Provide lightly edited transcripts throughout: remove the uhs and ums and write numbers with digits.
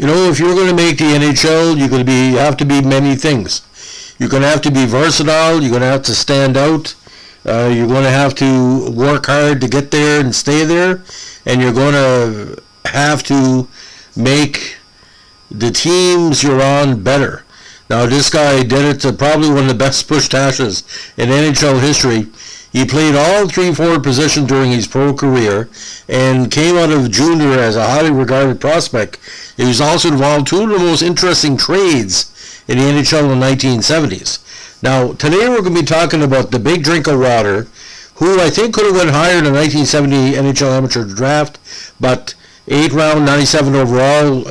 If you're going to make the NHL, you have to be many things. You're going to have to be versatile. You're going to have to stand out. You're going to have to work hard to get there and stay there, and you're going to have to make the teams you're on better. Now, this guy did it to probably one of the best push dashes in NHL history. He played all three forward positions during his pro career and came out of junior as a highly regarded prospect. He was also involved in two of the most interesting trades in the NHL in the 1970s. Now, today we're going to be talking about the big drink of water, who I think could have went higher in the 1970 NHL amateur draft, but 8th round, 97 overall,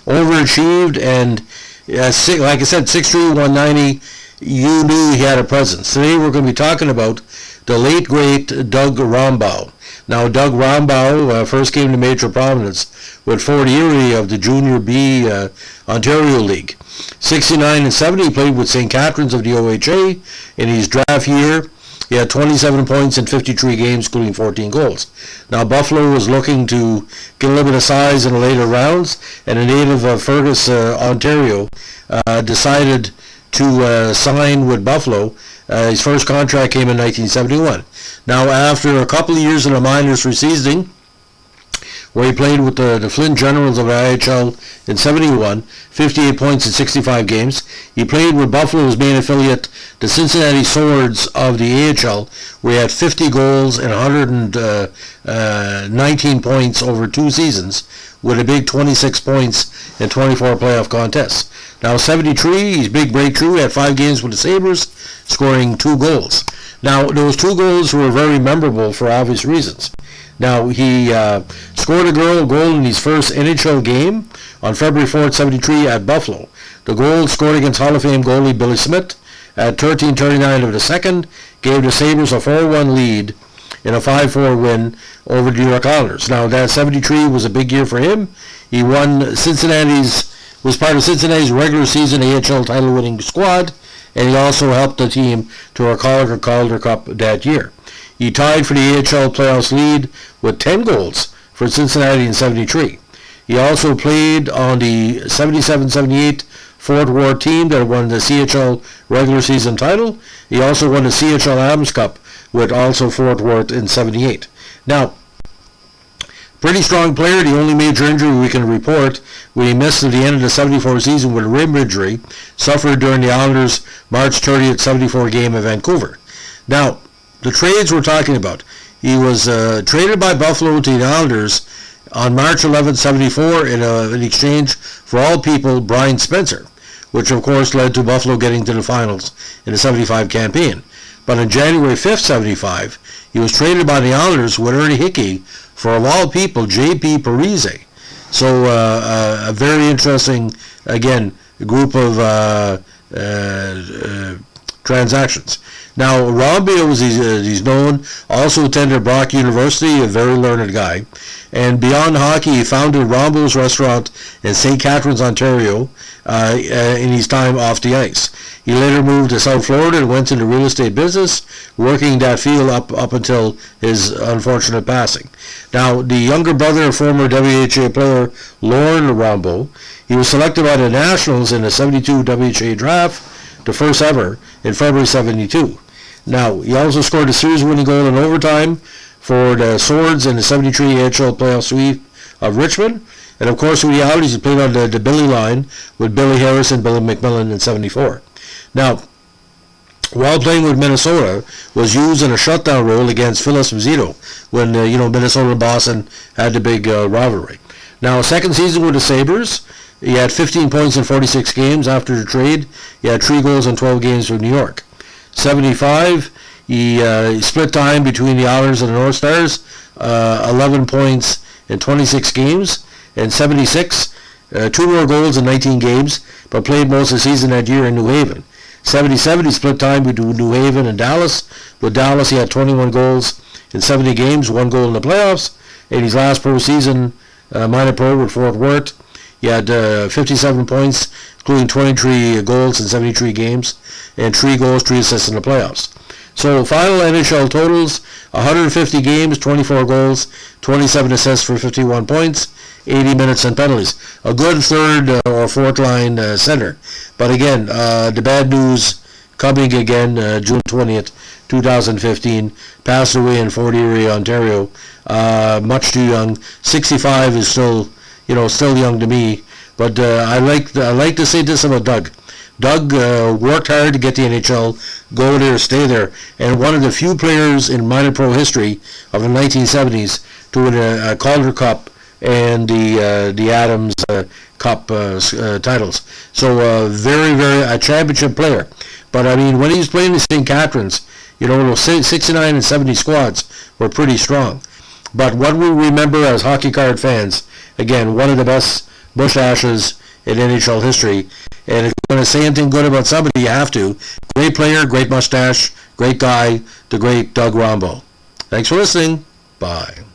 overachieved, and like I said, 6'3", 190, you knew he had a presence. Today we're going to be talking about the late, great Doug Rombough. Now, Doug Rombough first came to major prominence with Fort Erie of the Junior B Ontario League. 69 and 70, he played with St. Catharines of the OHA. In his draft year, he had 27 points in 53 games, including 14 goals. Now, Buffalo was looking to get a little bit of size in the later rounds, and a native of Fergus, Ontario, decided to sign with Buffalo. His first contract came in 1971. Now, after a couple of years in the minors for seasoning, where he played with the Flint Generals of the AHL in 71, 58 points in 65 games. He played with Buffalo's main affiliate, the Cincinnati Swords of the AHL, where he had 50 goals and 119 points over 2 seasons, with a big 26 points in 24 playoff contests. Now, 73, his big breakthrough, he had 5 games with the Sabres, scoring 2 goals. Now, those 2 goals were very memorable for obvious reasons. Now, he scored a goal in his first NHL game on February 4th, 73 at Buffalo. The goal scored against Hall of Fame goalie Billy Smith at 13:39 of the second gave the Sabres a 4-1 lead in a 5-4 win over the New York Islanders. Now, that 73 was a big year for him. He was part of Cincinnati's regular season AHL title-winning squad, and he also helped the team to a Calder Cup that year. He tied for the AHL playoffs lead with 10 goals for Cincinnati in 73. He also played on the 77-78 Fort Worth team that won the CHL regular season title. He also won the CHL Adams Cup with also Fort Worth in 78. Now, pretty strong player. The only major injury we can report when he missed at the end of the 74 season with a rib injury suffered during the Islanders' March 30th 74 game in Vancouver. Now, the trades we're talking about. He was traded by Buffalo to the Islanders on March 11, 74 in exchange for all people Brian Spencer, which of course led to Buffalo getting to the finals in the 75 campaign. But on January 5th, 75, he was traded by the Islanders with Ernie Hickey for, of all people, J.P. Parise. So a very interesting, again, group of transactions. Now, Rombough, as he's known, also attended Brock University, a very learned guy. And beyond hockey, he founded Rombough's restaurant in St. Catharines, Ontario, in his time off the ice. He later moved to South Florida and went into real estate business, working that field up until his unfortunate passing. Now, the younger brother of former WHA player Lorne Rombough, he was selected by the Nationals in the 72 WHA draft, the first ever, in February 72. Now, he also scored a series-winning goal in overtime for the Swords in the 73 AHL playoff sweep of Richmond. And of course, with the Islanders, he played on the Billy line with Billy Harris and Billy McMillan in 74. Now, while playing with Minnesota, was used in a shutdown role against Phil Esposito when, Minnesota and Boston had the big rivalry. Now, second season with the Sabres, he had 15 points in 46 games. After the trade, he had 3 goals in 12 games with New York. 75, he split time between the Islanders and the North Stars, 11 points in 26 games. And 76, 2 more goals in 19 games, but played most of the season that year in New Haven. 77, he split time between New Haven and Dallas. With Dallas, he had 21 goals in 70 games, 1 goal in the playoffs. In his last pro season, minor pro with Fort Worth, he had 57 points, including 23 goals in 73 games, and 3 goals, 3 assists in the playoffs. So final NHL totals: 150 games, 24 goals, 27 assists for 51 points, 80 minutes and penalties. A good third or fourth line center. But again, the bad news coming again, June 20th, 2015, passed away in Fort Erie, Ontario. Much too young. 65 is still young to me. But I like to say this about Doug. Doug worked hard to get the NHL, go there, stay there, and one of the few players in minor pro history of the 1970s to win a Calder Cup and the Adams Cup titles. So very, very a championship player. But I mean, when he was playing the St. Catharines, those 69 and 70 squads were pretty strong. But what we remember as hockey card fans, again, one of the best bush ashes in NHL history. And if you're going to say anything good about somebody, you have to. Great player, great mustache, great guy, the great Doug Rombough. Thanks for listening. Bye.